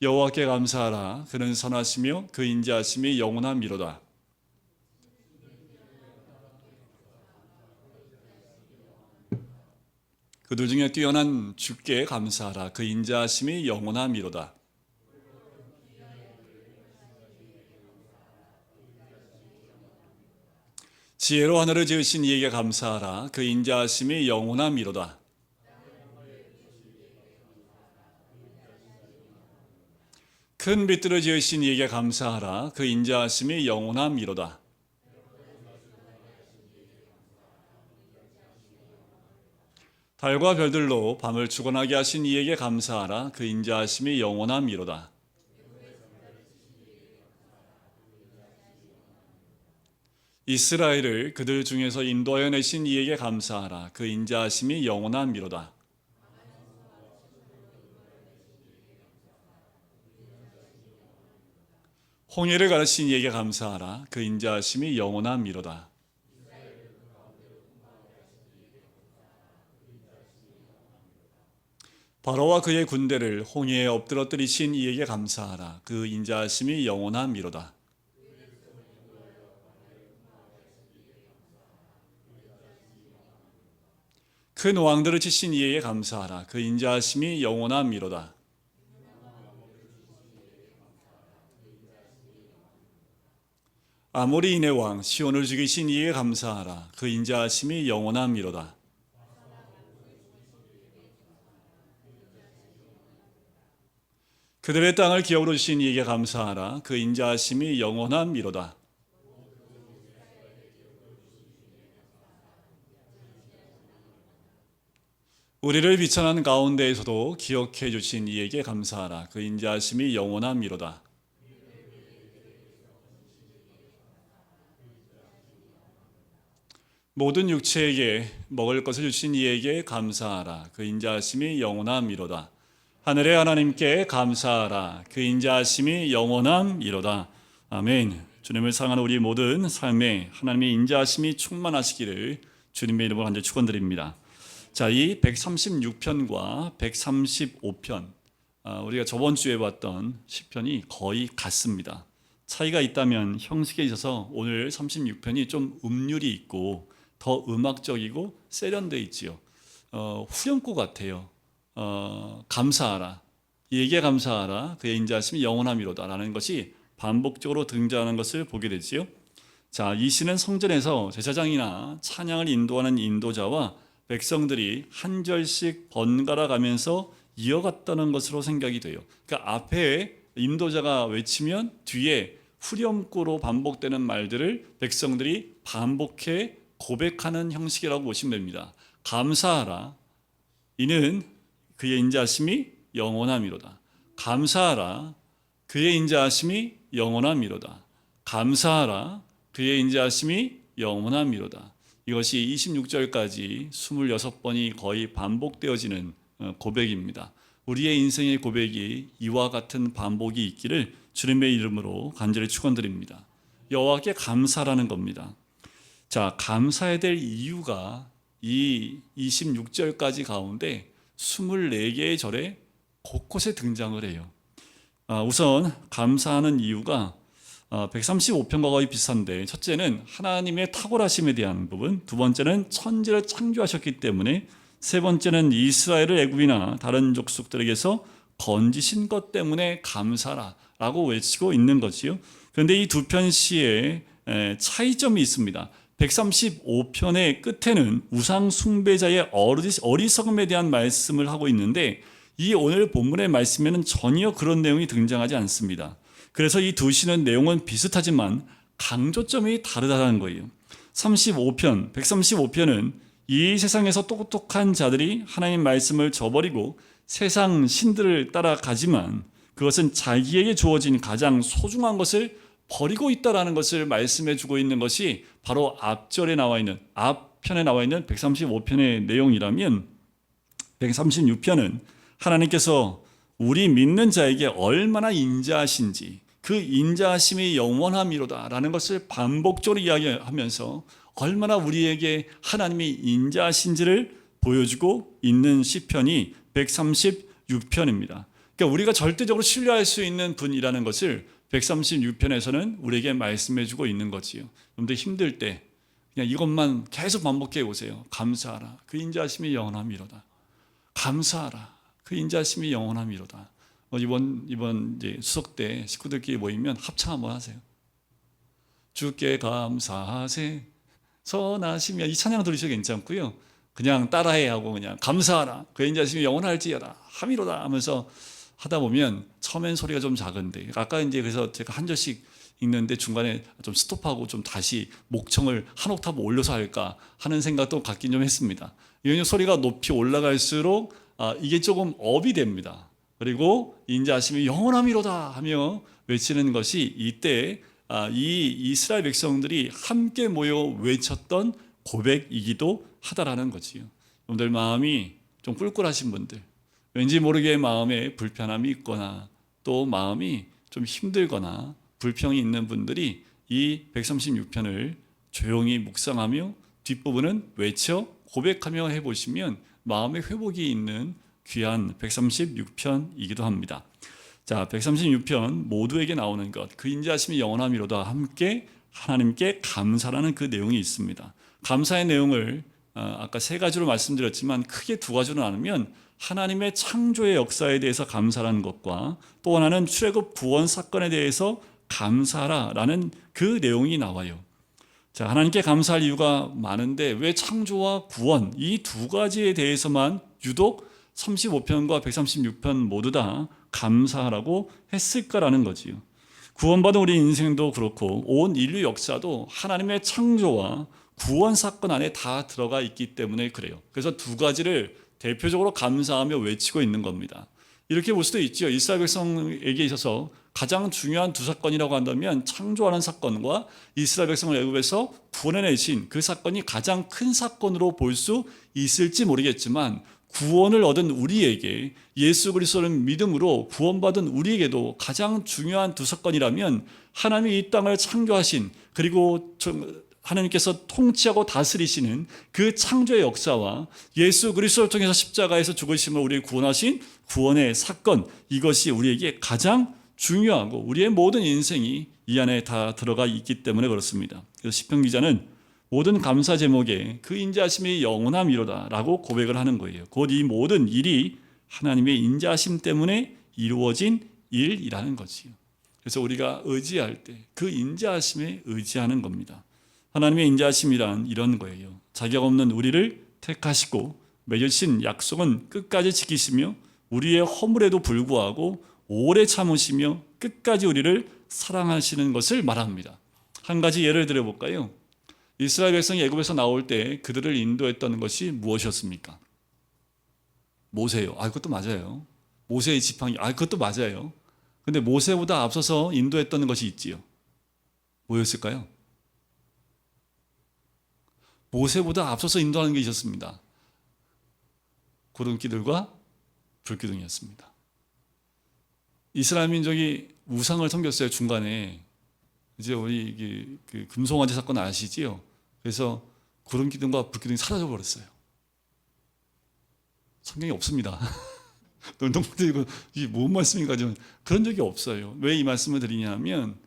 여호와께 감사하라. 그는 선하시며 그 인자하심이 영원함이로다. 그들 중에 뛰어난 주께 감사하라. 그 인자하심이 영원함이로다. 지혜로 하늘을 지으신 이에게 감사하라. 그 인자하심이 영원함이로다. 큰 빛들을 지으신 이에게 감사하라. 그 인자하심이 영원함이로다. 달과 별들로 밤을 주관하게 하신 이에게 감사하라. 그 인자하심이 영원함이로다. 이스라엘을 그들 중에서 인도하여 내신 이에게 감사하라. 그 인자하심이 영원함이로다. 홍해를 가르신 이에게 감사하라. 그 인자하심이 영원함이로다. 바로와 그의 군대를 홍해에 엎드러뜨리신 이에게 감사하라. 그 인자하심이 영원함이로다. 큰 왕들을 치신 이에게 감사하라. 그 인자하심이 영원함이로다. 아모리인의 왕 시온을 죽이신 이에게 감사하라. 그 인자하심이 영원함이로다. 그들의 땅을 기업으로 주신 이에게 감사하라. 그 인자하심이 영원함이로다. 우리를 비천한 가운데에서도 기억해 주신 이에게 감사하라. 그 인자하심이 영원함이로다. 모든 육체에게 먹을 것을 주신 이에게 감사하라. 그 인자하심이 영원함이로다. 하늘의 하나님께 감사하라. 그 인자하심이 영원함이로다. 아멘. 주님을 사랑하는 우리 모든 삶에 하나님의 인자하심이 충만하시기를 주님의 이름으로 간절히 축원드립니다. 자, 이 136편과 135편, 우리가 저번 주에 봤던 시편이 거의 같습니다. 차이가 있다면 형식에 있어서 오늘 36편이 좀 음률이 있고 더 음악적이고 세련돼 있지요. 후렴구 같아요. 감사하라. 이에게 감사하라. 그의 인자하심이 영원함이로다. 라는 것이 반복적으로 등장하는 것을 보게 되지요. 자, 이 시는 성전에서 제사장이나 찬양을 인도하는 인도자와 백성들이 한 절씩 번갈아 가면서 이어갔다는 것으로 생각이 돼요. 그러니까 앞에 인도자가 외치면 뒤에 후렴구로 반복되는 말들을 백성들이 반복해 고백하는 형식이라고 보시면 됩니다. 감사하라. 이는 그의 인자하심이 영원함이로다. 감사하라. 그의 인자하심이 영원함이로다. 감사하라. 그의 인자하심이 영원함이로다. 이것이 26절까지 26번이 거의 반복되어지는 고백입니다. 우리의 인생의 고백이 이와 같은 반복이 있기를 주님의 이름으로 간절히 축원드립니다. 여호와께 감사라는 겁니다. 자, 감사해야 될 이유가 이 26절까지 가운데 24개의 절에 곳곳에 등장을 해요. 우선 감사하는 이유가 135편과 거의 비슷한데, 첫째는 하나님의 탁월하심에 대한 부분, 두 번째는 천지를 창조하셨기 때문에, 세 번째는 이스라엘을 애굽이나 다른 족속들에게서 건지신 것 때문에 감사라라고 외치고 있는 거지요. 그런데 이 두 편 시에 차이점이 있습니다. 135편의 끝에는 우상 숭배자의 어리석음에 대한 말씀을 하고 있는데, 이 오늘 본문의 말씀에는 전혀 그런 내용이 등장하지 않습니다. 그래서 이 두 시는 내용은 비슷하지만 강조점이 다르다는 거예요. 135편은 이 세상에서 똑똑한 자들이 하나님 말씀을 저버리고 세상 신들을 따라가지만 그것은 자기에게 주어진 가장 소중한 것을 버리고 있다라는 것을 말씀해 주고 있는 것이 바로 앞편에 나와 있는 135편의 내용이라면, 136편은 하나님께서 우리 믿는 자에게 얼마나 인자하신지, 그 인자하심이 영원함이로다 라는 것을 반복적으로 이야기하면서 얼마나 우리에게 하나님이 인자하신지를 보여주고 있는 시편이 136편입니다. 그러니까 우리가 절대적으로 신뢰할 수 있는 분이라는 것을 136편에서는 우리에게 말씀해 주고 있는 거지요. 여러분들 힘들 때 그냥 이것만 계속 반복해 보세요. 감사하라. 그 인자하심이 영원함이로다. 감사하라. 그 인자하심이 영원함이로다. 이번 이제 수석 때 식구들끼리 모이면 합창 한번 하세요. 주께 감사하세 선하시며, 이 찬양 들으셔도 괜찮고요. 그냥 따라해 하고 그냥 감사하라. 그 인자하심이 영원할지어다. 함이로다 하면서 하다 보면 처음엔 소리가 좀 작은데, 아까 이제 그래서 제가 한 절씩 읽는데 중간에 좀 스톱하고 좀 다시 목청을 한 옥타브 올려서 할까 하는 생각도 갖긴 좀 했습니다. 이 소리가 높이 올라갈수록 이게 조금 업이 됩니다. 그리고 인자하심이 영원함이로다 하며 외치는 것이 이때 이 이스라엘 백성들이 함께 모여 외쳤던 고백이기도 하다라는 거지요. 여러분들 마음이 좀 꿀꿀하신 분들, 왠지 모르게 마음에 불편함이 있거나 또 마음이 좀 힘들거나 불평이 있는 분들이 이 136편을 조용히 묵상하며 뒷부분은 외쳐 고백하며 해보시면 마음의 회복이 있는 귀한 136편이기도 합니다. 자, 136편 모두에게 나오는 것, 그 인자하심이 영원함이로다 함께 하나님께 감사라는 그 내용이 있습니다. 감사의 내용을 아까 세 가지로 말씀드렸지만 크게 두 가지로 나누면 하나님의 창조의 역사에 대해서 감사라는 것과 또 하나는 출애굽 구원 사건에 대해서 감사라는 그 내용이 나와요. 자, 하나님께 감사할 이유가 많은데 왜 창조와 구원 이 두 가지에 대해서만 유독 35편과 136편 모두 다 감사하라고 했을까라는 거지요. 구원받은 우리 인생도 그렇고 온 인류 역사도 하나님의 창조와 구원 사건 안에 다 들어가 있기 때문에 그래요. 그래서 두 가지를 대표적으로 감사하며 외치고 있는 겁니다. 이렇게 볼 수도 있죠. 이스라엘 백성에게 있어서 가장 중요한 두 사건이라고 한다면 창조하는 사건과 이스라엘 백성을 애굽에서 구원해내신 그 사건이 가장 큰 사건으로 볼 수 있을지 모르겠지만 구원을 얻은 우리에게 예수 그리스도를 믿음으로 구원받은 우리에게도 가장 중요한 두 사건이라면 하나님이 이 땅을 창조하신 그리고 하나님께서 통치하고 다스리시는 그 창조의 역사와 예수 그리스도를 통해서 십자가에서 죽으심을 우리를 구원하신 구원의 사건, 이것이 우리에게 가장 중요하고 우리의 모든 인생이 이 안에 다 들어가 있기 때문에 그렇습니다. 그래서 시편 기자는 모든 감사 제목에 그 인자하심이 영원함이로다 라고 고백을 하는 거예요. 곧 이 모든 일이 하나님의 인자하심 때문에 이루어진 일이라는 거지요. 그래서 우리가 의지할 때 그 인자하심에 의지하는 겁니다. 하나님의 인자하심이란 이런 거예요. 자격 없는 우리를 택하시고 맺으신 약속은 끝까지 지키시며 우리의 허물에도 불구하고 오래 참으시며 끝까지 우리를 사랑하시는 것을 말합니다. 한 가지 예를 들어볼까요? 이스라엘 백성이 애굽에서 나올 때 그들을 인도했던 것이 무엇이었습니까? 모세요. 그것도 맞아요. 모세의 지팡이. 그것도 맞아요. 근데 모세보다 앞서서 인도했던 것이 있지요. 뭐였을까요? 모세보다 앞서서 인도하는 게 있었습니다. 구름기둥과 불기둥이었습니다. 이스라엘 민족이 우상을 섬겼어요. 중간에 이제 우리 그 금송아지 사건 아시지요? 그래서 구름기둥과 불기둥이 사라져 버렸어요. 성경이 없습니다. 놀동분들 이게 뭔 말씀인가 좀 그런 적이 없어요. 왜 이 말씀을 드리냐면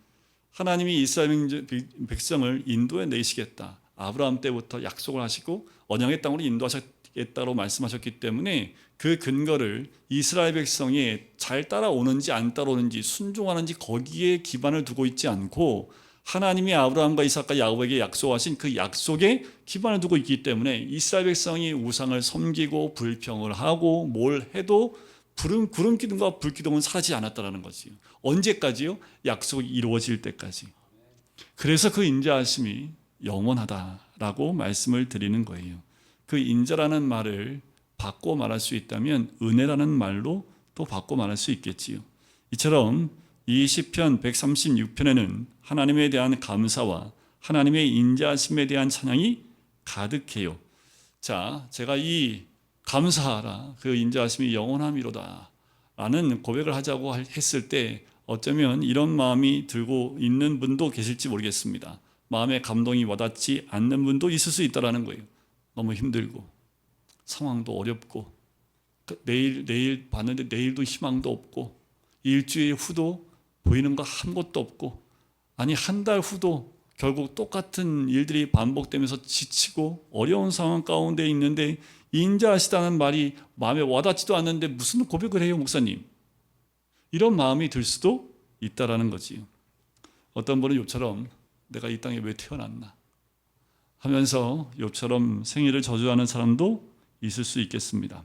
하나님이 이스라엘 백성을 인도해 내시겠다. 아브라함 때부터 약속을 하시고 언약의 땅으로 인도하셨겠다고 말씀하셨기 때문에 그 근거를 이스라엘 백성이 잘 따라오는지 안 따라오는지 순종하는지 거기에 기반을 두고 있지 않고 하나님이 아브라함과 이삭과 야곱에게 약속하신 그 약속에 기반을 두고 있기 때문에 이스라엘 백성이 우상을 섬기고 불평을 하고 뭘 해도 구름기둥과 불기둥은 사라지지 않았다는 거지요. 언제까지요? 약속이 이루어질 때까지. 그래서 그 인자하심이 영원하다라고 말씀을 드리는 거예요. 그 인자라는 말을 바꿔 말할 수 있다면 은혜라는 말로 또 바꿔 말할 수 있겠지요. 이처럼 이 시편 136편에는 하나님에 대한 감사와 하나님의 인자하심에 대한 찬양이 가득해요. 자, 제가 이 감사하라 그 인자하심이 영원함이로다 라는 고백을 하자고 했을 때 어쩌면 이런 마음이 들고 있는 분도 계실지 모르겠습니다. 마음의 감동이 와닿지 않는 분도 있을 수 있다는 거예요. 너무 힘들고 상황도 어렵고 내일 봤는데 내일도 희망도 없고, 일주일 후도 보이는 거 아무것도 없고, 아니 한 달 후도 결국 똑같은 일들이 반복되면서 지치고 어려운 상황 가운데 있는데 인자하시다는 말이 마음에 와닿지도 않는데 무슨 고백을 해요, 목사님? 이런 마음이 들 수도 있다라는 거지요. 어떤 분은 욥처럼 내가 이 땅에 왜 태어났나 하면서 욥처럼 생일을 저주하는 사람도 있을 수 있겠습니다.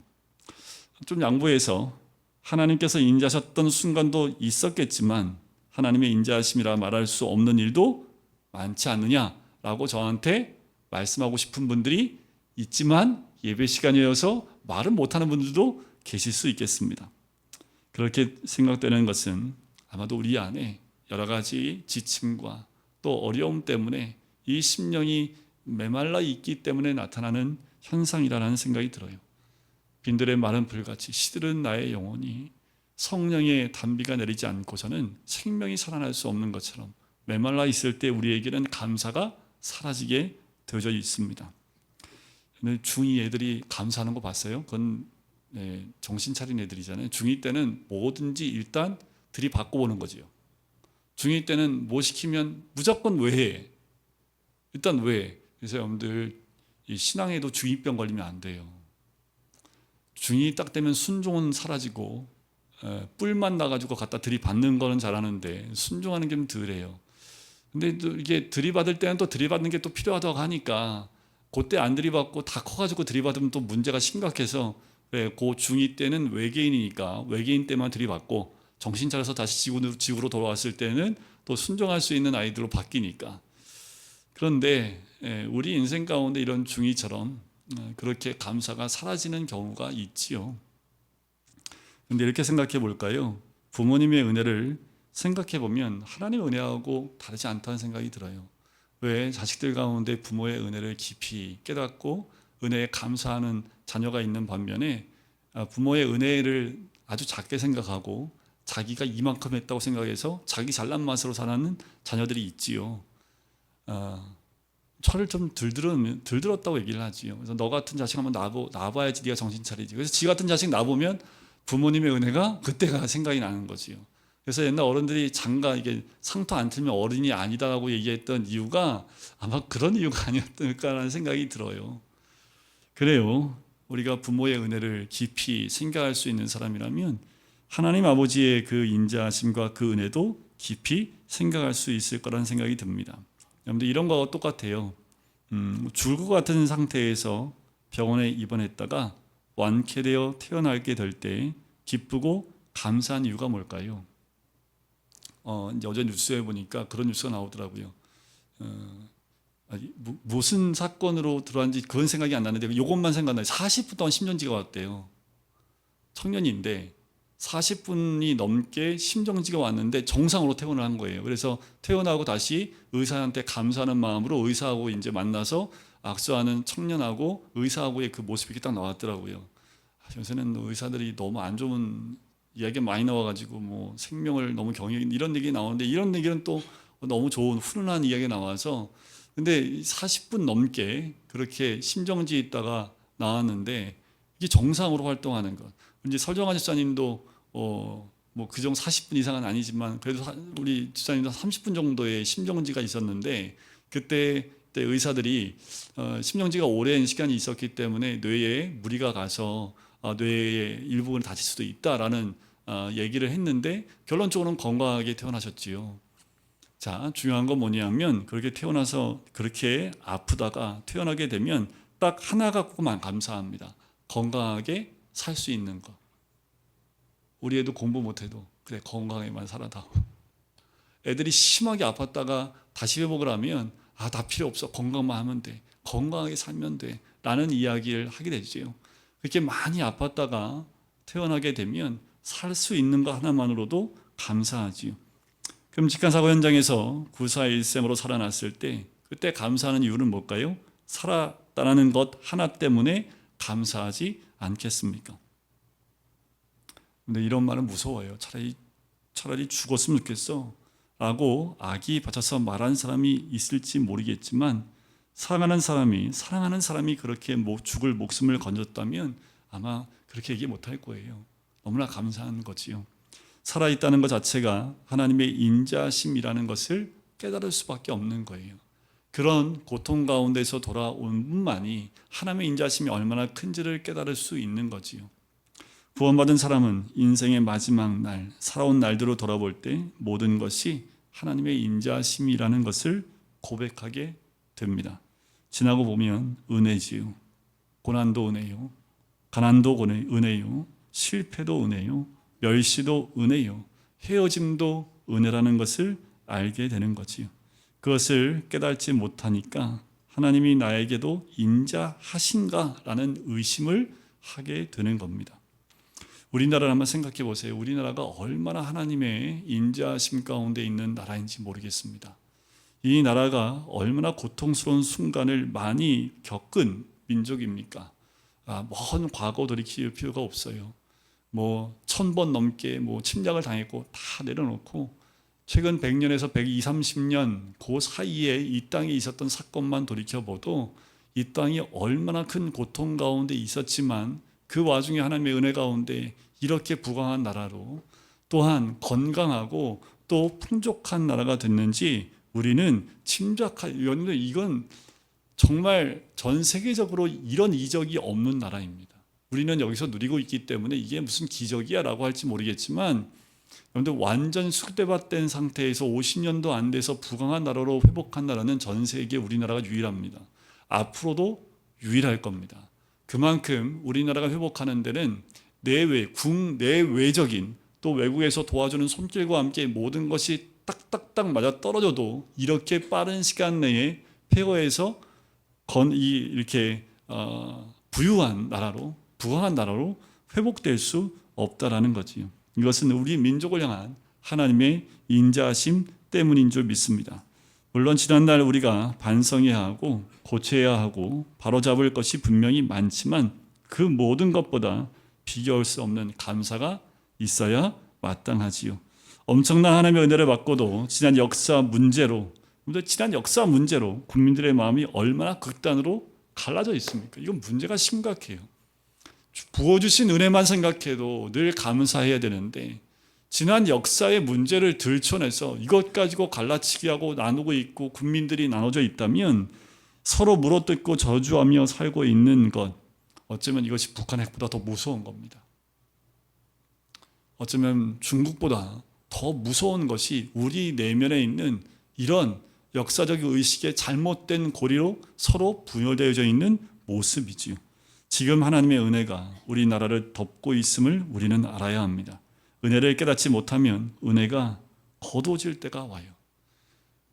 좀 양보해서 하나님께서 인자하셨던 순간도 있었겠지만 하나님의 인자하심이라 말할 수 없는 일도 많지 않느냐라고 저한테 말씀하고 싶은 분들이 있지만 예배 시간이어서 말은 못하는 분들도 계실 수 있겠습니다. 그렇게 생각되는 것은 아마도 우리 안에 여러 가지 지침과 또 어려움 때문에 이 심령이 메말라 있기 때문에 나타나는 현상이라는 생각이 들어요. 빈들의 마른 불같이 시들은 나의 영혼이 성령의 단비가 내리지 않고서는 생명이 살아날 수 없는 것처럼 메말라 있을 때 우리에게는 감사가 사라지게 되어져 있습니다. 중2 애들이 감사하는 거 봤어요? 그건 정신 차린 애들이잖아요. 중2 때는 뭐든지 일단 들이받고 보는 거지요. 중2 때는 뭐 시키면 무조건 왜 해? 일단 왜? 그래서 여러분들 이 신앙에도 중2병 걸리면 안 돼요. 중2 딱 되면 순종은 사라지고 뿔만 나가지고 갖다 들이받는 거는 잘하는데 순종하는 게 좀 덜해요. 근데 또 이게 들이받을 때는 또 들이받는 게 또 필요하다고 하니까 그때 안 들이받고 다 커가지고 들이받으면 또 문제가 심각해서 그 중2 때는 외계인이니까 외계인 때만 들이받고 정신 차려서 다시 지구로 돌아왔을 때는 또 순종할 수 있는 아이들로 바뀌니까. 그런데 우리 인생 가운데 이런 중2처럼 그렇게 감사가 사라지는 경우가 있지요. 그런데 이렇게 생각해 볼까요? 부모님의 은혜를 생각해 보면 하나님의 은혜하고 다르지 않다는 생각이 들어요. 왜 자식들 가운데 부모의 은혜를 깊이 깨닫고 은혜에 감사하는 자녀가 있는 반면에 부모의 은혜를 아주 작게 생각하고 자기가 이만큼 했다고 생각해서 자기 잘난 맛으로 살아가는 자녀들이 있지요. 철을 좀 덜 들었다고 얘기를 하지요. 그래서 너 같은 자식 한번 낳아봐야지 네가 정신 차리지. 그래서 지 같은 자식 낳아보면 부모님의 은혜가 그때가 생각이 나는 거지요. 그래서 옛날 어른들이 장가 이게 상터 안 틀면 어른이 아니다라고 얘기했던 이유가 아마 그런 이유가 아니었을까라는 생각이 들어요. 그래요. 우리가 부모의 은혜를 깊이 생각할 수 있는 사람이라면 하나님 아버지의 그 인자하심과 그 은혜도 깊이 생각할 수 있을 거라는 생각이 듭니다. 여러분들 이런 거와 똑같아요. 죽을 것 같은 상태에서 병원에 입원했다가 완쾌되어 태어나게 될 때 기쁘고 감사한 이유가 뭘까요? 이제 어제 뉴스에 보니까 그런 뉴스가 나오더라고요. 무슨 사건으로 들어왔는지 그런 생각이 안 나는데 이것만 생각나요. 40분 동안 심정지가 왔대요. 청년인데 40분이 넘게 심정지가 왔는데 정상으로 퇴원을 한 거예요. 그래서 퇴원하고 다시 의사한테 감사하는 마음으로 의사하고 이제 만나서 악수하는 청년하고 의사하고의 그 모습이 이렇게 딱 나왔더라고요. 요새는 의사들이 너무 안 좋은 이야기가 많이 나와가지고 뭐 생명을 너무 이런 얘기 나오는데 이런 얘기는 또 너무 좋은 훈훈한 이야기가 나와서 근데 40분 넘게 그렇게 심정지에 있다가 나왔는데 이게 정상으로 활동하는 것. 이제 설정환 집사님도 뭐 그정 40분 이상은 아니지만 그래도 우리 집사님도 30분 정도의 심정지가 있었는데 그때 의사들이 심정지가 오랜 시간이 있었기 때문에 뇌에 무리가 가서 뇌의 일부분을 다칠 수도 있다라는 얘기를 했는데 결론적으로는 건강하게 태어나셨지요. 자, 중요한 건 뭐냐면 그렇게 태어나서 그렇게 아프다가 태어나게 되면 딱 하나 갖고만 감사합니다. 건강하게 살 수 있는 것. 우리 애도 공부 못해도 그래 건강하게만 살아다오. 애들이 심하게 아팠다가 다시 회복을 하면 나 필요 없어. 건강만 하면 돼. 건강하게 살면 돼. 라는 이야기를 하게 되죠. 그렇게 많이 아팠다가 태어나게 되면 살 수 있는 것 하나만으로도 감사하지요. 그럼 직관사고 현장에서 9417생으로 살아났을 때 그때 감사하는 이유는 뭘까요? 살았다는 것 하나 때문에 감사하지 않겠습니까? 근데 이런 말은 무서워요. 차라리 죽었으면 좋겠어 라고 악이 받쳐서 말하는 사람이 있을지 모르겠지만 사랑하는 사람이 그렇게 죽을 목숨을 건졌다면 아마 그렇게 얘기 못할 거예요. 너무나 감사한 거지요. 살아있다는 것 자체가 하나님의 인자심이라는 것을 깨달을 수밖에 없는 거예요. 그런 고통 가운데서 돌아온 분만이 하나님의 인자심이 얼마나 큰지를 깨달을 수 있는 거지요. 구원받은 사람은 인생의 마지막 날, 살아온 날들로 돌아볼 때 모든 것이 하나님의 인자심이라는 것을 고백하게 됩니다. 지나고 보면 은혜지요. 고난도 은혜요. 가난도 은혜요. 실패도 은혜요. 멸시도 은혜요. 헤어짐도 은혜라는 것을 알게 되는 거지요. 그것을 깨닫지 못하니까 하나님이 나에게도 인자하신가라는 의심을 하게 되는 겁니다. 우리나라를 한번 생각해 보세요. 우리나라가 얼마나 하나님의 인자하심 가운데 있는 나라인지 모르겠습니다. 이 나라가 얼마나 고통스러운 순간을 많이 겪은 민족입니까? 먼 과거 돌이킬 필요가 없어요. 1000번 넘게 침략을 당했고 다 내려놓고 최근 100년에서 120~130년 그 사이에 이 땅에 있었던 사건만 돌이켜봐도 이 땅이 얼마나 큰 고통 가운데 있었지만 그 와중에 하나님의 은혜 가운데 이렇게 부강한 나라로 또한 건강하고 또 풍족한 나라가 됐는지 우리는 여러분들 이건 정말 전 세계적으로 이런 이적이 없는 나라입니다. 우리는 여기서 누리고 있기 때문에 이게 무슨 기적이야 라고 할지 모르겠지만 여러분들 완전 쑥대밭된 상태에서 50년도 안 돼서 부강한 나라로 회복한 나라는 전 세계 우리나라가 유일합니다. 앞으로도 유일할 겁니다. 그만큼 우리나라가 회복하는 데는 내외적인 또 외국에서 도와주는 손길과 함께 모든 것이 딱딱딱 맞아 떨어져도 이렇게 빠른 시간 내에 폐허해서 이렇게 부유한 나라로 부강한 나라로 회복될 수 없다라는 거지요. 이것은 우리 민족을 향한 하나님의 인자하심 때문인 줄 믿습니다. 물론 지난날 우리가 반성해야 하고 고쳐야 하고 바로잡을 것이 분명히 많지만 그 모든 것보다 비교할 수 없는 감사가 있어야 마땅하지요. 엄청난 하나님의 은혜를 받고도 지난 역사 문제로 국민들의 마음이 얼마나 극단으로 갈라져 있습니까? 이건 문제가 심각해요. 부어주신 은혜만 생각해도 늘 감사해야 되는데 지난 역사의 문제를 들춰내서 이것 가지고 갈라치기 하고 나누고 있고 국민들이 나눠져 있다면 서로 물어뜯고 저주하며 살고 있는 것, 어쩌면 이것이 북한 핵보다 더 무서운 겁니다. 어쩌면 중국보다 더 무서운 것이 우리 내면에 있는 이런 역사적 의식의 잘못된 고리로 서로 분열되어져 있는 모습이지요. 지금 하나님의 은혜가 우리나라를 덮고 있음을 우리는 알아야 합니다. 은혜를 깨닫지 못하면 은혜가 거둬질 때가 와요.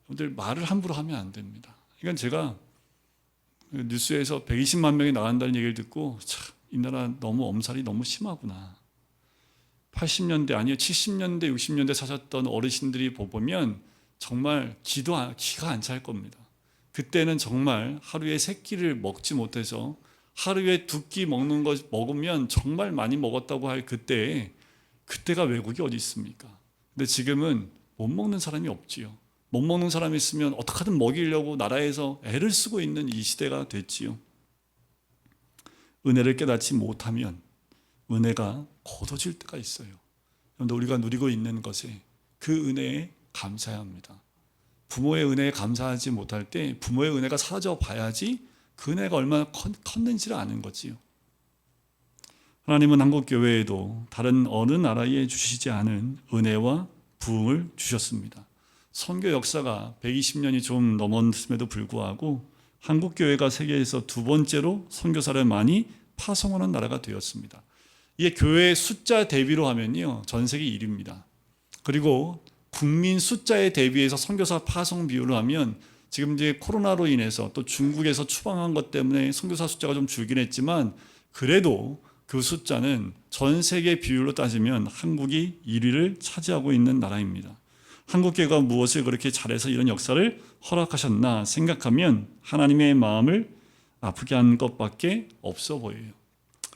여러분들 말을 함부로 하면 안 됩니다. 그러니까 제가 뉴스에서 120만 명이 나간다는 얘기를 듣고 참, 이 나라 너무 엄살이 너무 심하구나. 80년대 아니요 70년대 60년대 사셨던 어르신들이 보면 정말 기가 안 찰 겁니다. 그때는 정말 하루에 3끼를 먹지 못해서 하루에 2끼 먹는 것 먹으면 정말 많이 먹었다고 할 그때가 외국이 어디 있습니까? 근데 지금은 못 먹는 사람이 없지요. 못 먹는 사람이 있으면 어떻게든 먹이려고 나라에서 애를 쓰고 있는 이 시대가 됐지요. 은혜를 깨닫지 못하면 은혜가 거둬질 때가 있어요. 그런데 우리가 누리고 있는 것에 그 은혜에 감사해야 합니다. 부모의 은혜에 감사하지 못할 때 부모의 은혜가 사라져 봐야지 그 은혜가 얼마나 컸는지를 아는 거지요. 하나님은 한국교회에도 다른 어느 나라에 주시지 않은 은혜와 부흥을 주셨습니다. 선교 역사가 120년이 좀 넘었음에도 불구하고 한국교회가 세계에서 2번째로 선교사를 많이 파송하는 나라가 되었습니다. 이게 교회 숫자 대비로 하면요 전 세계 1위입니다. 그리고 국민 숫자에 대비해서 선교사 파송 비율로 하면 지금 이제 코로나로 인해서 또 중국에서 추방한 것 때문에 선교사 숫자가 좀 줄긴 했지만 그래도 그 숫자는 전 세계 비율로 따지면 한국이 1위를 차지하고 있는 나라입니다. 한국교회가 무엇을 그렇게 잘해서 이런 역사를 허락하셨나 생각하면 하나님의 마음을 아프게 한 것밖에 없어 보여요.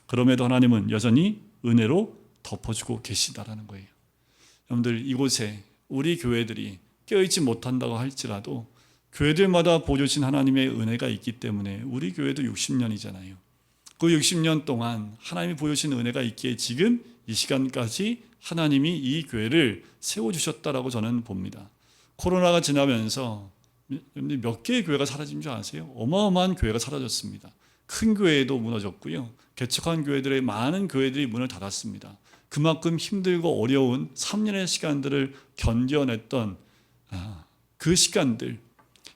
그럼에도 하나님은 여전히 은혜로 덮어주고 계시다라는 거예요. 여러분들 이곳에 우리 교회들이 깨어있지 못한다고 할지라도 교회들마다 보여주신 하나님의 은혜가 있기 때문에 우리 교회도 60년이잖아요. 그 60년 동안 하나님이 보여주신 은혜가 있기에 지금 이 시간까지 하나님이 이 교회를 세워주셨다라고 저는 봅니다. 코로나가 지나면서 몇 개의 교회가 사라진 줄 아세요? 어마어마한 교회가 사라졌습니다. 큰 교회도 무너졌고요. 개척한 교회들의 많은 교회들이 문을 닫았습니다. 그만큼 힘들고 어려운 3년의 시간들을 견뎌냈던 그 시간들,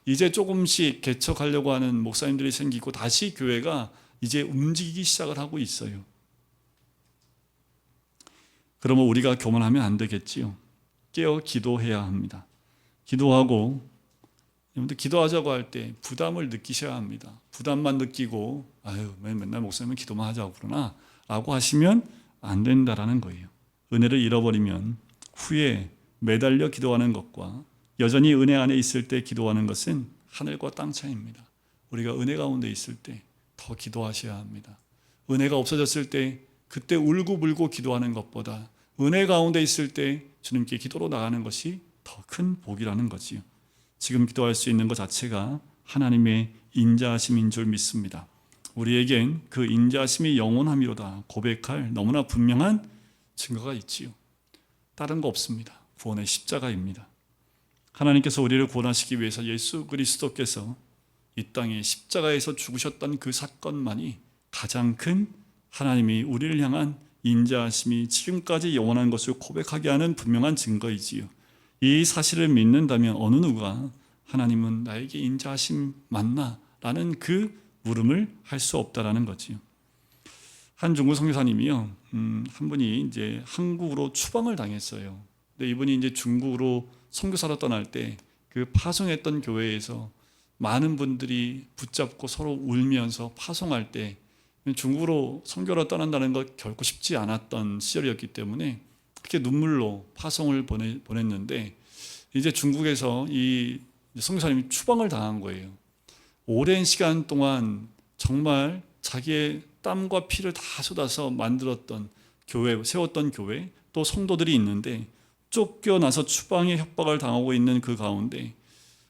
이제 조금씩 개척하려고 하는 목사님들이 생기고 다시 교회가 이제 움직이기 시작을 하고 있어요. 그러면 우리가 교만하면 안 되겠지요. 깨어 기도해야 합니다. 기도하고, 여러분들 기도하자고 할 때 부담을 느끼셔야 합니다. 부담만 느끼고 맨날 목사님은 기도만 하자고 그러나 라고 하시면 안 된다라는 거예요. 은혜를 잃어버리면 후에 매달려 기도하는 것과 여전히 은혜 안에 있을 때 기도하는 것은 하늘과 땅 차이입니다. 우리가 은혜 가운데 있을 때 더 기도하셔야 합니다. 은혜가 없어졌을 때 그때 울고불고 기도하는 것보다 은혜 가운데 있을 때 주님께 기도로 나가는 것이 더 큰 복이라는 거지요. 지금 기도할 수 있는 것 자체가 하나님의 인자하심인 줄 믿습니다. 우리에겐 그 인자하심이 영원함이로다 고백할 너무나 분명한 증거가 있지요. 다른 거 없습니다. 구원의 십자가입니다. 하나님께서 우리를 구원하시기 위해서 예수 그리스도께서 이 땅에 십자가에서 죽으셨던 그 사건만이 가장 큰 하나님이 우리를 향한 인자하심이 지금까지 영원한 것을 고백하게 하는 분명한 증거이지요. 이 사실을 믿는다면 어느 누가 하나님은 나에게 인자하심 맞나? 라는 그 물음을 할 수 없다라는 거지요. 한 중국 선교사님이요, 한 분이 이제 한국으로 추방을 당했어요. 근데 이분이 이제 중국으로 선교사로 떠날 때 그 파송했던 교회에서 많은 분들이 붙잡고 서로 울면서 파송할 때 중국으로 선교로 떠난다는 것 결코 쉽지 않았던 시절이었기 때문에 그렇게 눈물로 파송을 보냈는데 이제 중국에서 이 선교사님이 추방을 당한 거예요. 오랜 시간 동안 정말 자기의 땀과 피를 다 쏟아서 만들었던 교회, 세웠던 교회, 또 성도들이 있는데 쫓겨나서 추방의 협박을 당하고 있는 그 가운데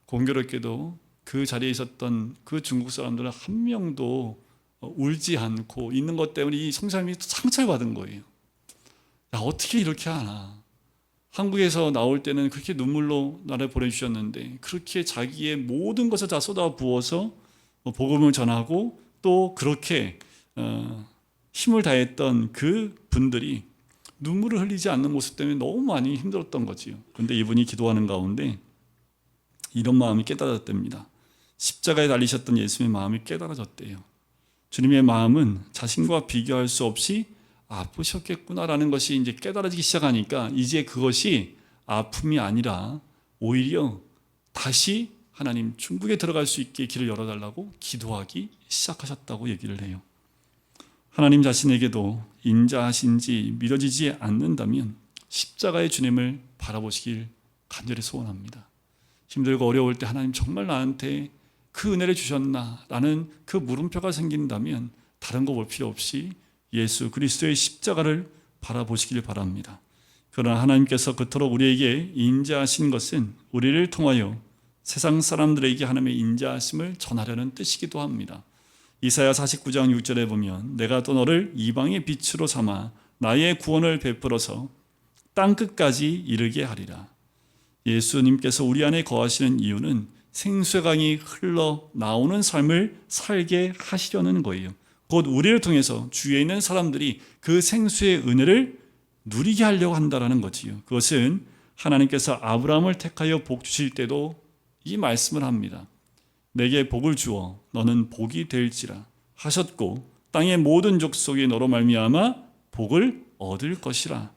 공교롭게도 그 자리에 있었던 그 중국 사람들은 한 명도 울지 않고 있는 것 때문에 이 선교사님이 상처를 받은 거예요. 야, 어떻게 이렇게 하나? 한국에서 나올 때는 그렇게 눈물로 나를 보내주셨는데 그렇게 자기의 모든 것을 다 쏟아 부어서 복음을 전하고 또 그렇게 힘을 다했던 그 분들이 눈물을 흘리지 않는 모습 때문에 너무 많이 힘들었던 거지요. 그런데 이분이 기도하는 가운데 이런 마음이 깨달았답니다. 십자가에 달리셨던 예수님의 마음이 깨달아졌대요. 주님의 마음은 자신과 비교할 수 없이 아프셨겠구나라는 것이 이제 깨달아지기 시작하니까 이제 그것이 아픔이 아니라 오히려 다시 하나님 중국에 들어갈 수 있게 길을 열어달라고 기도하기 시작하셨다고 얘기를 해요. 하나님 자신에게도 인자하신지 믿어지지 않는다면 십자가의 주님을 바라보시길 간절히 소원합니다. 힘들고 어려울 때 하나님 정말 나한테 그 은혜를 주셨나? 라는 그 물음표가 생긴다면 다른 거 볼 필요 없이 예수 그리스도의 십자가를 바라보시길 바랍니다. 그러나 하나님께서 그토록 우리에게 인자하신 것은 우리를 통하여 세상 사람들에게 하나님의 인자하심을 전하려는 뜻이기도 합니다. 이사야 49장 6절에 보면 내가 또 너를 이방의 빛으로 삼아 나의 구원을 베풀어서 땅끝까지 이르게 하리라. 예수님께서 우리 안에 거하시는 이유는 생수강이 흘러나오는 삶을 살게 하시려는 거예요. 곧 우리를 통해서 주위에 있는 사람들이 그 생수의 은혜를 누리게 하려고 한다는 거지요. 그것은 하나님께서 아브라함을 택하여 복 주실 때도 이 말씀을 합니다. 내게 복을 주어 너는 복이 될지라 하셨고 땅의 모든 족속이 너로 말미암아 복을 얻을 것이라.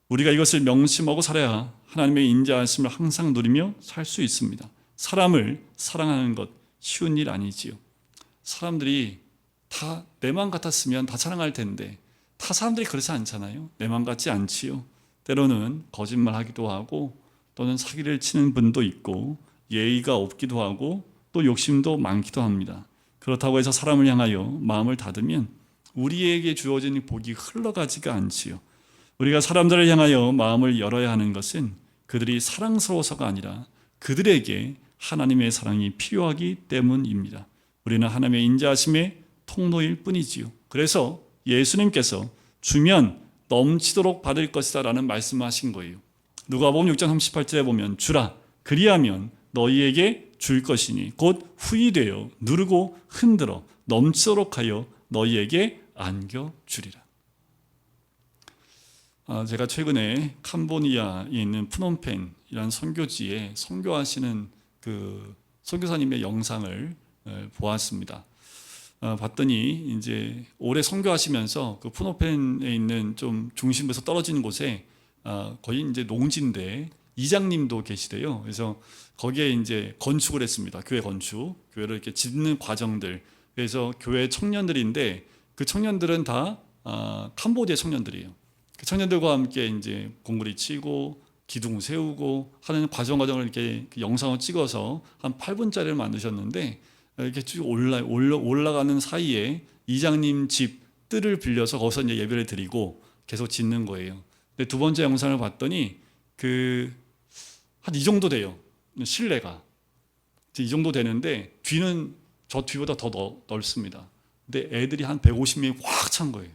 우리가 이것을 명심하고 살아야 하나님의 인자하심을 항상 누리며 살 수 있습니다. 사람을 사랑하는 것 쉬운 일 아니지요. 사람들이 다 내 맘 같았으면 다 사랑할 텐데 다 사람들이 그렇지 않잖아요. 내 맘 같지 않지요. 때로는 거짓말하기도 하고 또는 사기를 치는 분도 있고 예의가 없기도 하고 또 욕심도 많기도 합니다. 그렇다고 해서 사람을 향하여 마음을 닫으면 우리에게 주어진 복이 흘러가지가 않지요. 우리가 사람들을 향하여 마음을 열어야 하는 것은 그들이 사랑스러워서가 아니라 그들에게 하나님의 사랑이 필요하기 때문입니다. 우리는 하나님의 인자하심에 통로일 뿐이지요. 그래서 예수님께서 주면 넘치도록 받을 것이다 라는 말씀하신 거예요. 누가복음 6장 38절에 보면 주라 그리하면 너희에게 줄 것이니 곧 후히 되어 누르고 흔들어 넘치도록 하여 너희에게 안겨주리라. 제가 최근에 캄보디아에 있는 프놈펜이라는 선교지에 선교하시는 그 선교사님의 영상을 보았습니다. 봤더니 이제 오래 선교하시면서 그 프놈펜에 있는 좀 중심부에서 떨어진 곳에 거의 이제 농지인데 이장님도 계시대요. 그래서 거기에 이제 건축을 했습니다. 교회 건축, 교회를 이렇게 짓는 과정들. 그래서 교회 청년들인데 그 청년들은 다 캄보디아 청년들이에요. 그 청년들과 함께 이제 공구리 치고 기둥 세우고 하는 과정을 이렇게 영상을 찍어서 한 8분짜리를 만드셨는데 이렇게 쭉 올라가는 사이에 이장님 집 뜰을 빌려서 거기서 이제 예배를 드리고 계속 짓는 거예요. 근데 두 번째 영상을 봤더니 한 이 정도 돼요. 실내가 이 정도 되는데 뒤는 저 뒤보다 더 넓습니다. 근데 애들이 한 150명이 확 찬 거예요.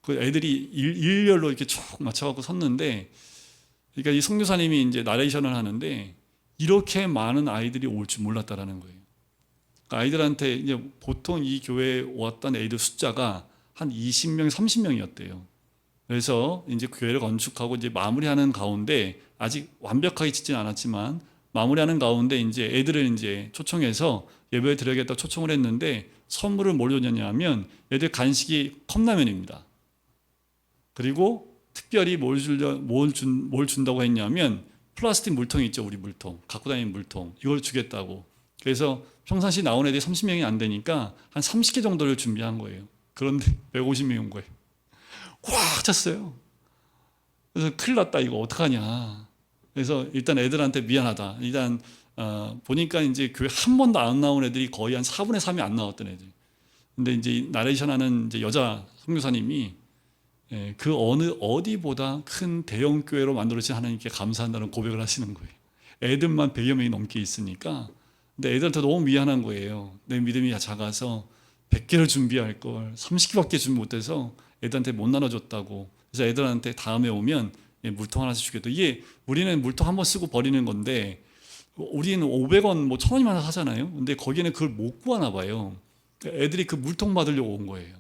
그 애들이 일렬로 이렇게 쭉 맞춰갖고 섰는데, 그러니까 이 선교사님이 이제 나레이션을 하는데 이렇게 많은 아이들이 올 줄 몰랐다라는 거예요. 그러니까 아이들한테 이제 보통 이 교회에 왔던 애들 숫자가 한 20명, 30명이었대요. 그래서 이제 교회를 건축하고 이제 마무리하는 가운데 아직 완벽하게 짓지는 않았지만 마무리하는 가운데 이제 애들을 이제 초청해서 예배를 드려야겠다고 초청을 했는데 선물을 뭘 줬냐면 애들 간식이 컵라면입니다. 그리고 특별히 뭘 준다고 했냐면 플라스틱 물통 있죠, 우리 물통, 갖고 다니는 물통, 이걸 주겠다고. 그래서 평상시 나온 애들이 30명이 안 되니까 한 30개 정도를 준비한 거예요. 그런데 150명이 온 거예요. 꽉 찼어요. 그래서 큰일 났다, 이거 어떡하냐. 그래서 일단 애들한테 미안하다. 일단 보니까 이제 교회 한 번도 안 나온 애들이 거의 한 4분의 3이 안 나왔던 애들. 근데 이제 나레이션 하는 이제 여자 선교사님이 그 어디보다 큰 대형 교회로 만들어진 하나님께 감사한다는 고백을 하시는 거예요. 애들만 100여 명이 넘게 있으니까. 근데 애들한테 너무 미안한 거예요. 내 믿음이 작아서 100개를 준비할 걸 30개밖에 준비 못해서 애들한테 못 나눠줬다고. 그래서 애들한테 다음에 오면 물통 하나씩 주겠다. 이게 우리는 물통 한 번 쓰고 버리는 건데 우리는 500원, 뭐 1000원이면 하잖아요. 근데 거기는 그걸 못 구하나 봐요. 애들이 그 물통 받으려고 온 거예요.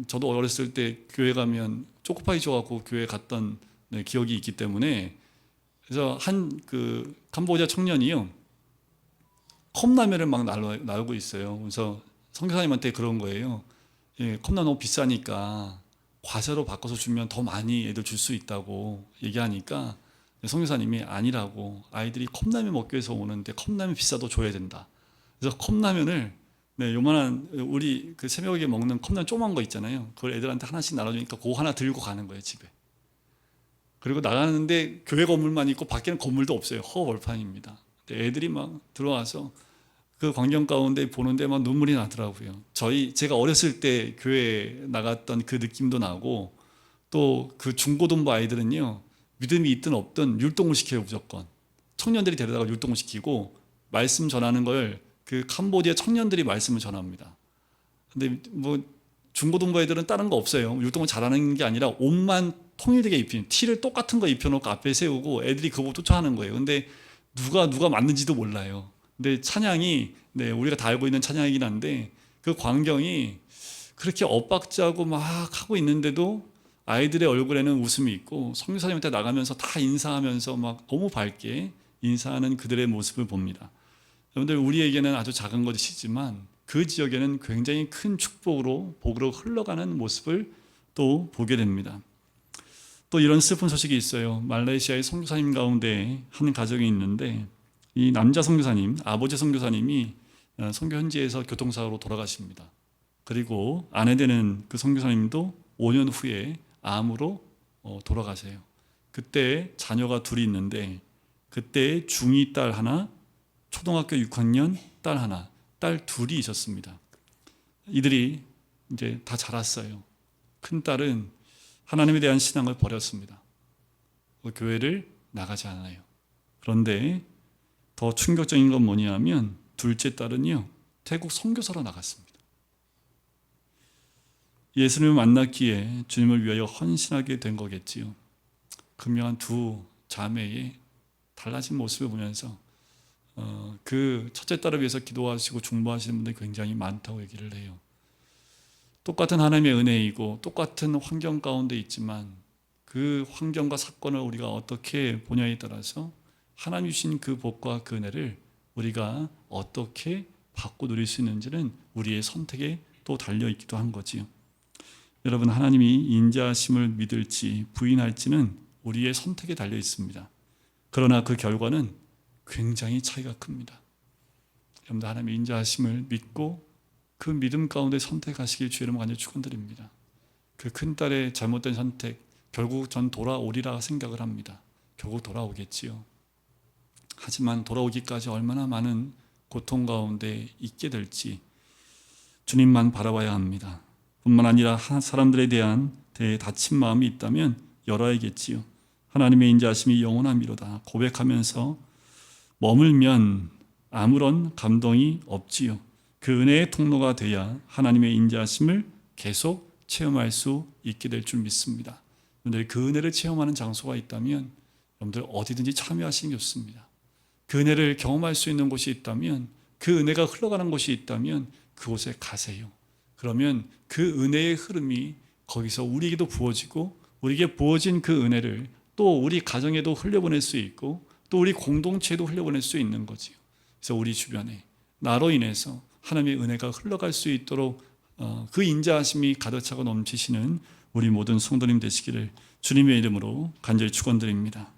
저도 어렸을 때 교회 가면 초코파이 줘갖고 교회 갔던 기억이 있기 때문에, 그래서 한 그 캄보디아 청년이요 컵라면을 막 나르고 있어요. 그래서 선교사님한테 그런 거예요. 컵라면 너무 비싸니까 과자로 바꿔서 주면 더 많이 애들 줄 수 있다고 얘기하니까 선교사님이 아니라고, 아이들이 컵라면 먹기 위해서 오는데 컵라면 비싸도 줘야 된다. 그래서 컵라면을 요만한 우리 그 새벽에 먹는 컵라면 조그만 거 있잖아요. 그걸 애들한테 하나씩 나눠주니까 그거 하나 들고 가는 거예요, 집에. 그리고 나가는데 교회 건물만 있고 밖에는 건물도 없어요. 허벌판입니다. 애들이 막 들어와서 그 광경 가운데 보는데 막 눈물이 나더라고요. 제가 어렸을 때 교회 나갔던 그 느낌도 나고, 또 그 중고등부 아이들은요 믿음이 있든 없든 율동을 시켜요. 무조건 청년들이 데려다가 율동을 시키고 말씀 전하는 걸 그 캄보디아 청년들이 말씀을 전합니다. 근데 뭐 중고등부 애들은 다른 거 없어요. 율동을 잘하는 게 아니라 옷만 통일되게 입히는, 티를 똑같은 거 입혀놓고 앞에 세우고 애들이 그거 쫓아하는 거예요. 근데 누가 맞는지도 몰라요. 근데 찬양이 우리가 다 알고 있는 찬양이긴 한데 그 광경이 그렇게 엇박자고 막 하고 있는데도 아이들의 얼굴에는 웃음이 있고 선교사님한테 나가면서 다 인사하면서 막 너무 밝게 인사하는 그들의 모습을 봅니다. 여러분들, 우리에게는 아주 작은 것이지만 그 지역에는 굉장히 큰 축복으로 복으로 흘러가는 모습을 또 보게 됩니다. 또 이런 슬픈 소식이 있어요. 말레이시아의 선교사님 가운데 한 가정이 있는데 이 남자 선교사님, 아버지 선교사님이 선교 현지에서 교통사고로 돌아가십니다. 그리고 아내 되는 그 선교사님도 5년 후에 암으로 돌아가세요. 그때 자녀가 둘이 있는데 그때 중2 딸 하나, 초등학교 6학년 딸 하나, 딸 둘이 있었습니다. 이들이 이제 다 자랐어요. 큰 딸은 하나님에 대한 신앙을 버렸습니다. 교회를 나가지 않아요. 그런데 더 충격적인 건 뭐냐면 둘째 딸은요 태국 선교사로 나갔습니다. 예수님을 만났기에 주님을 위하여 헌신하게 된 거겠지요. 금명한 두 자매의 달라진 모습을 보면서 그 첫째 딸을 위해서 기도하시고 중보하시는 분들이 굉장히 많다고 얘기를 해요. 똑같은 하나님의 은혜이고 똑같은 환경 가운데 있지만 그 환경과 사건을 우리가 어떻게 보냐에 따라서 하나님 주신 그 복과 그 은혜를 우리가 어떻게 받고 누릴 수 있는지는 우리의 선택에 또 달려있기도 한 거지요. 여러분, 하나님이 인자하심을 믿을지 부인할지는 우리의 선택에 달려 있습니다. 그러나 그 결과는 굉장히 차이가 큽니다. 여러분들, 하나님의 인자하심을 믿고 그 믿음 가운데 선택하시길 주의 이름으로 간절히 축원드립니다. 그 큰딸의 잘못된 선택, 결국 전 돌아오리라 생각을 합니다. 결국 돌아오겠지요. 하지만 돌아오기까지 얼마나 많은 고통 가운데 있게 될지 주님만 바라봐야 합니다. 뿐만 아니라 사람들에 대한 다친 마음이 있다면 열어야겠지요. 하나님의 인자하심이 영원함이로다 고백하면서 머물면 아무런 감동이 없지요. 그 은혜의 통로가 돼야 하나님의 인자하심을 계속 체험할 수 있게 될 줄 믿습니다. 여러분들, 그 은혜를 체험하는 장소가 있다면 여러분들 어디든지 참여하시는 게 좋습니다. 그 은혜를 경험할 수 있는 곳이 있다면, 그 은혜가 흘러가는 곳이 있다면 그곳에 가세요. 그러면 그 은혜의 흐름이 거기서 우리에게도 부어지고 우리에게 부어진 그 은혜를 또 우리 가정에도 흘려보낼 수 있고 또 우리 공동체에도 흘려보낼 수 있는 거지요. 그래서 우리 주변에 나로 인해서 하나님의 은혜가 흘러갈 수 있도록 그 인자하심이 가득 차고 넘치시는 우리 모든 성도님 되시기를 주님의 이름으로 간절히 축원드립니다.